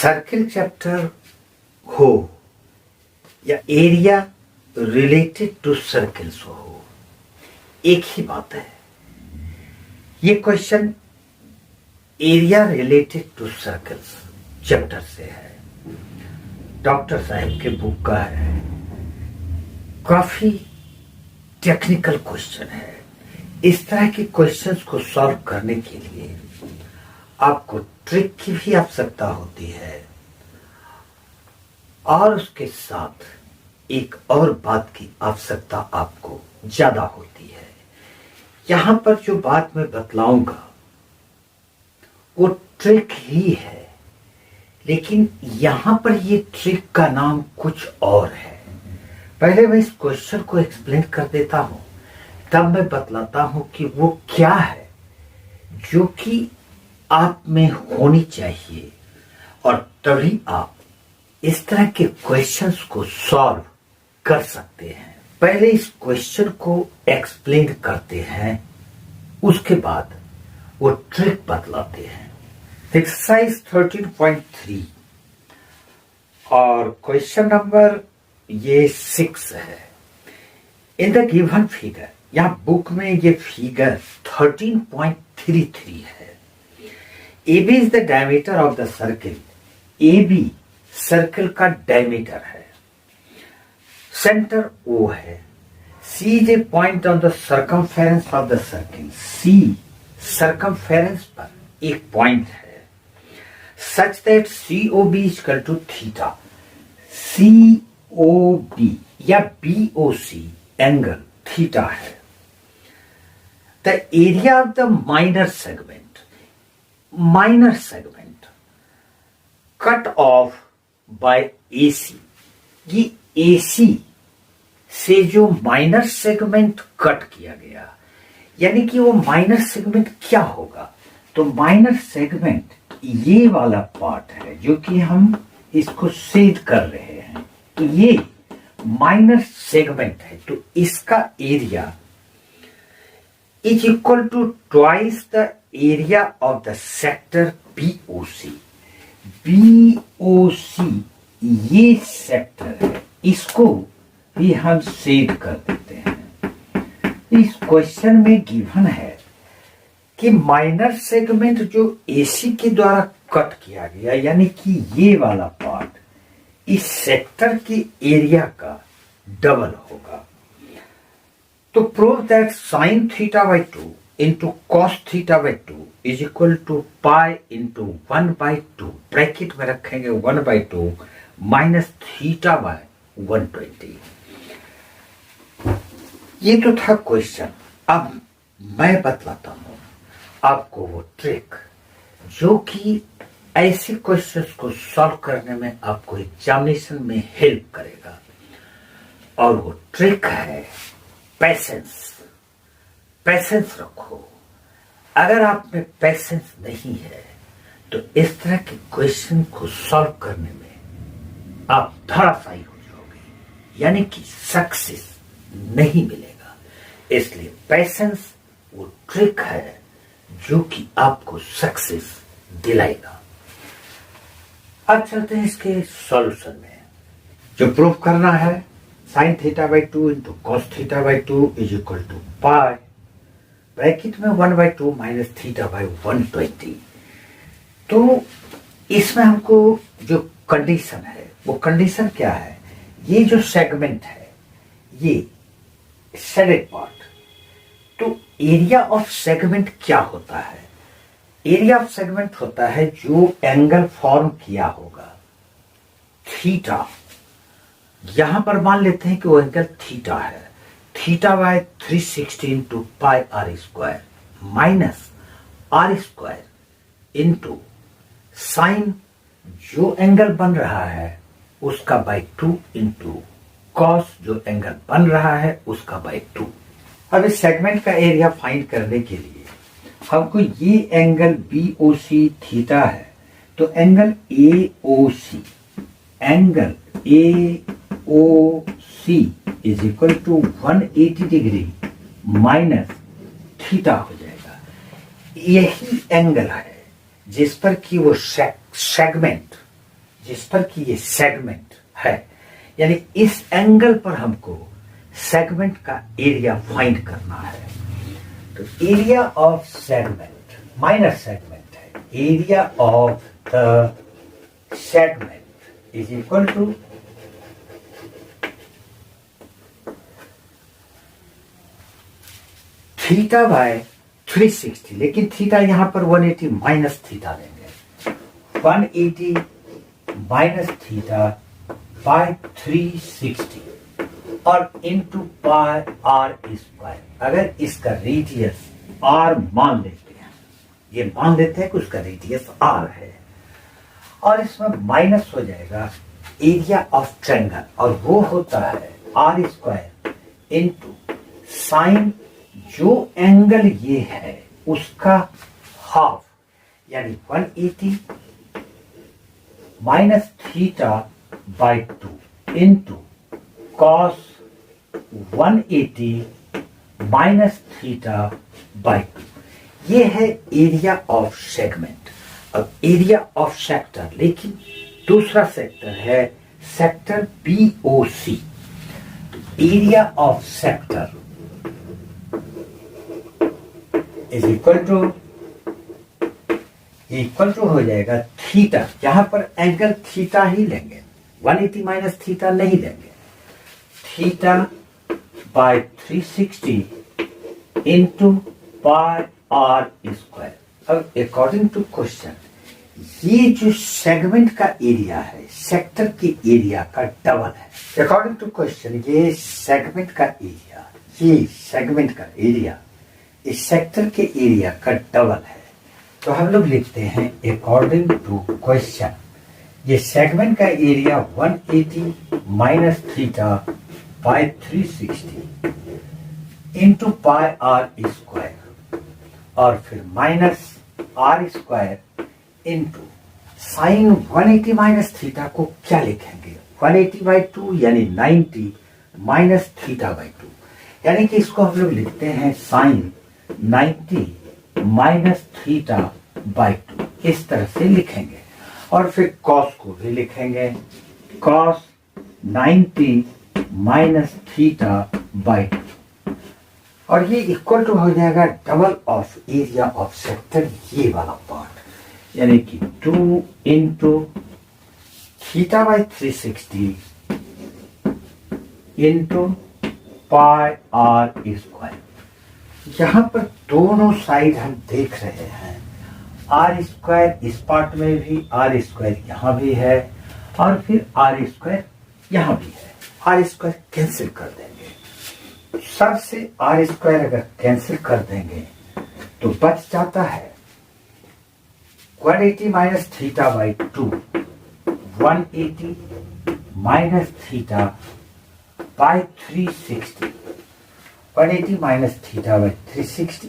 Circle chapter हो या area related to circles हो, एक ही बात है। ये question area related to circles chapter से है, डॉक्टर साहब के बुक का है। काफी टेक्निकल क्वेश्चन है। इस तरह के क्वेश्चंस को सॉल्व करने के लिए आपको ट्रिक की भी आवश्यकता होती है और उसके साथ एक और बात की आवश्यकता आपको ज्यादा होती है। यहां पर जो बात मैं बतलाऊंगा वो ट्रिक ही है, लेकिन यहां पर ये ट्रिक का नाम कुछ और है। पहले मैं इस क्वेश्चन को एक्सप्लेन कर देता हूं, तब मैं बतलाता हूं कि वो क्या है जो कि आप में होनी चाहिए और तभी आप इस तरह के क्वेश्चंस को सॉल्व कर सकते हैं। पहले इस क्वेश्चन को एक्सप्लेन करते हैं, उसके बाद वो ट्रिक बतलाते हैं। एक्सरसाइज 13.3 और क्वेश्चन नंबर ये 6 है। इन द गिवन फिगर, यहां बुक में ये फिगर 13.33 है। AB is the diameter of the circle. AB circle का डायमीटर है। सेंटर O है। C is a point on the circumference of the circle. C circumference पर एक पॉइंट है such that COB is equal to theta. COB या BOC angle theta है। The area of the minor segment cut off by AC। ये AC से जो minor segment cut किया गया, यानी कि वो माइनर सेगमेंट क्या होगा? तो माइनर सेगमेंट ये वाला पार्ट है जो कि हम इसको शेड कर रहे हैं, तो ये माइनर सेगमेंट है। तो इसका area is equal to twice the area of the sector BOC। BOC ये सेक्टर है, इसको भी हम शेड कर देते हैं। इस क्वेश्चन में गिवन है कि माइनर सेगमेंट जो AC के द्वारा कट किया गया, यानी कि ये वाला पार्ट इस सेक्टर के एरिया का डबल होगा। तो prove that sine theta by 2 into cos theta by 2 is equal to pi into 1/2, bracket में रखेंगे 1/2 माइनस थीटा बाई 120। ये तो था क्वेश्चन। अब मैं बतलाता हूं आपको वो ट्रिक जो कि ऐसे क्वेश्चंस को सॉल्व करने में आपको एग्जामिनेशन में हेल्प करेगा, और वो ट्रिक है पेशेंस। पेशेंस रखो। अगर आप में पेशेंस नहीं है तो इस तरह के क्वेश्चन को सॉल्व करने में आप धराशायी हो जाओगे, यानी कि सक्सेस नहीं मिलेगा। इसलिए पेशेंस वो ट्रिक है जो कि आपको सक्सेस दिलाएगा। अब चलते हैं इसके सॉल्यूशन में। जो प्रूफ करना है, sine theta by 2 into cos theta by 2 is equal to pi, bracket में 1/2 माइनस थीटा बाई 120। तो इसमें हमको जो कंडीशन है, वो कंडीशन क्या है? ये जो सेगमेंट है, ये शेडेड पार्ट, तो एरिया ऑफ सेगमेंट क्या होता है? एरिया ऑफ सेगमेंट होता है जो एंगल फॉर्म किया होगा थीटा। यहां पर मान लेते हैं कि वो एंगल थीटा है। Theta by 360 into pi r square minus r square into sine जो एंगल बन रहा है उसका बाय 2 इंटू कॉस जो एंगल बन रहा है उसका बाय 2। अब इस सेगमेंट का एरिया फाइंड करने के लिए हमको ये एंगल BOC थीटा है, तो angle AOC is equal to 180 degree minus theta हो जाएगा। यही एंगल है जिस पर कि वो सेगमेंट जिस पर कि ये सेगमेंट है, यानी इस एंगल पर हमको सेगमेंट का एरिया फाइंड करना है। तो area of segment, minor segment है, area of the segment is equal to theta by 360, लेकिन थीटा यहां पर 180 माइनस थीटा लेंगे, 180 माइनस थीटा बाय 360 और इंटू पाई आर स्क्वायर। अगर इसका रेडियस आर मान लेते हैं, ये मान लेते हैं कि उसका रेडियस आर है, और इसमें माइनस हो जाएगा एरिया ऑफ ट्रायंगल, और वो होता है आर स्क्वायर इंटू साइन जो एंगल ये है उसका हाफ, यानी 180 minus theta by 2 into cos 180 minus theta by 2। ये है एरिया ऑफ सेगमेंट। अब एरिया ऑफ सेक्टर, लेकिन दूसरा सेक्टर है sector BOC। Area of sector is equal to हो जाएगा थीटा, यहां पर एंगल थीटा ही लेंगे, 180 माइनस थीटा नहीं लेंगे, theta by 360 into pi r square. अब अकॉर्डिंग टू क्वेश्चन, ये जो सेगमेंट का एरिया है सेक्टर के एरिया का डबल है। अकॉर्डिंग टू क्वेश्चन ये सेगमेंट का एरिया, ये सेगमेंट का एरिया इस सेक्टर के एरिया का डबल है। तो हम लोग लिखते हैं अकॉर्डिंग टू क्वेश्चन, ये सेगमेंट का area 180 minus theta by 360 into pi r square, और फिर minus r square into sine 180 minus theta को क्या लिखेंगे, 180 बाई 2 यानी 90 माइनस थीटा बाई 2, यानी कि इसको हम लोग लिखते हैं साइन 90 माइनस थीटा बाई 2, इस तरह से लिखेंगे। और फिर कॉस को भी लिखेंगे, कॉस 90 माइनस थीटा बाई 2, और ये इक्वल टू हो जाएगा double of area of sector, ये वाला पार्ट, यानी कि 2 into theta by 360 into pi r square. यहां पर दोनों साइड हम देख रहे हैं, आर स्क्वायर इस पार्ट में भी, आर स्क्वायर यहां भी है, और फिर आर स्क्वायर यहां भी है। आर स्क्वायर कैंसिल कर देंगे, सबसे आर स्क्वायर अगर कैंसिल कर देंगे तो बच जाता है 180 minus theta by 2, 180 minus theta by 360, 180 minus theta by 360,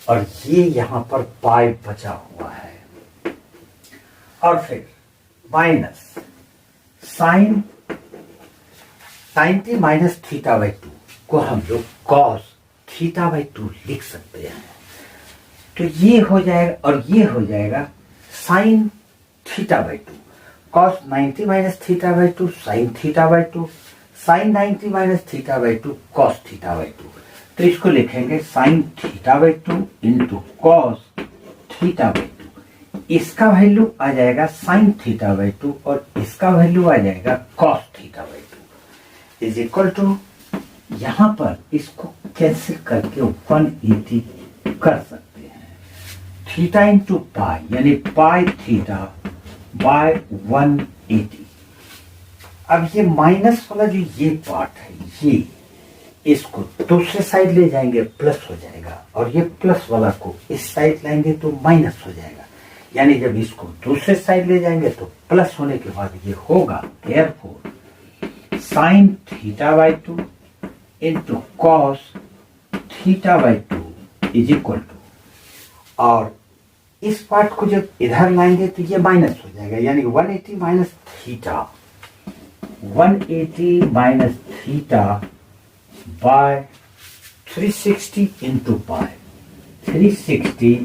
और ये यहां पर पाई बचा हुआ है, और फिर minus sine 90 minus theta by 2 को हम लोग कॉस थीटा बाई 2 लिख सकते हैं। तो ये हो जाएगा, और ये हो जाएगा sine theta by 2, cos 90 minus theta by 2 sine theta by 2, sine 90 minus theta by 2 cos theta by 2। तो इसको लिखेंगे sine theta by 2 into cos theta by 2, इसका वैल्यू आ जाएगा साइन थीटा बाई 2, और इसका वैल्यू आ जाएगा cos theta by 2 is equal to, यहां पर इसको कैंसिल करके 180 कर सकते हैं, थीटा इंटू पाई यानी पाई थीटा बाय 180। अब ये माइनस वाला जो ये पार्ट है, ये इसको दूसरे साइड ले जाएंगे प्लस हो जाएगा, और ये प्लस वाला को इस साइड लाएंगे तो माइनस हो जाएगा, यानी जब इसको दूसरे साइड ले जाएंगे तो प्लस होने के बाद ये होगा therefore sine theta by 2 into cos theta by 2 is equal to, और इस पार्ट को जब इधर लाएंगे तो ये माइनस हो जाएगा, यानी 180 minus theta, 180 minus theta by 360 into pi, 360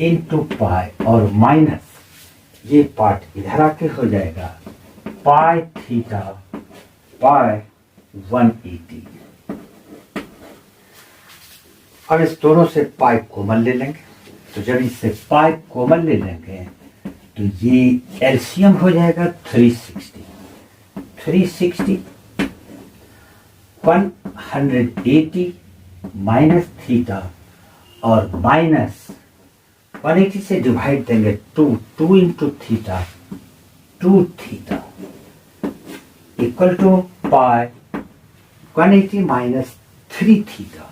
into पाई, और माइनस ये पार्ट इधर आके हो जाएगा पाई थीटा बाय 180। अब इस दोनों से पाई कॉमन ले लेंगे, तो जब इससे पाई कॉमन ले लेंगे तो ये एलसीएम हो जाएगा 360 180 माइनस थीटा और माइनस 180 से डिवाइड देंगे 2 into theta 2 theta equal to pi 180 minus 3 theta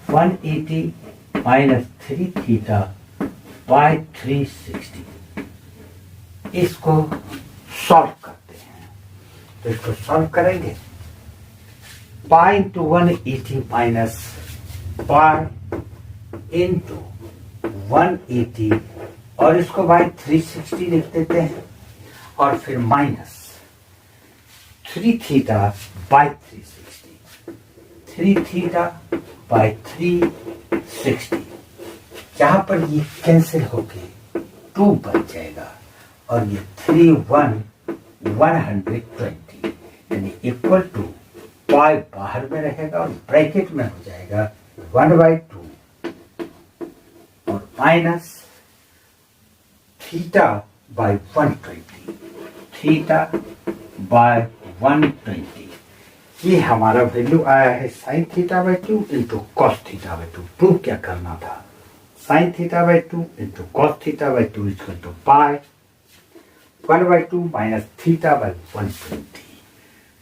180 minus 3 theta by 360। इसको सॉल्व करते हैं, तो इसको सॉल्व करेंगे pi into 180 minus pi into 180 और इसको बाय 360 लिख देते हैं और फिर minus 3 theta by 360 3 theta by 360। जहां पर ये कैंसिल होके 2 बच जाएगा और ये 120 यानी इक्वल टू पाई बाहर में रहेगा और ब्रैकेट में हो जाएगा 1/2 और minus theta by 120 theta by 120। ये हमारा वैल्यू आया है sine theta by 2 into cos theta by 2। Prove क्या करना था, sine theta by 2 into cos theta by 2 equal to pi 1/2 minus theta by 120।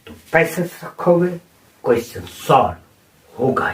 तो पैसे रखोगे क्वेश्चन सॉल्व होगा।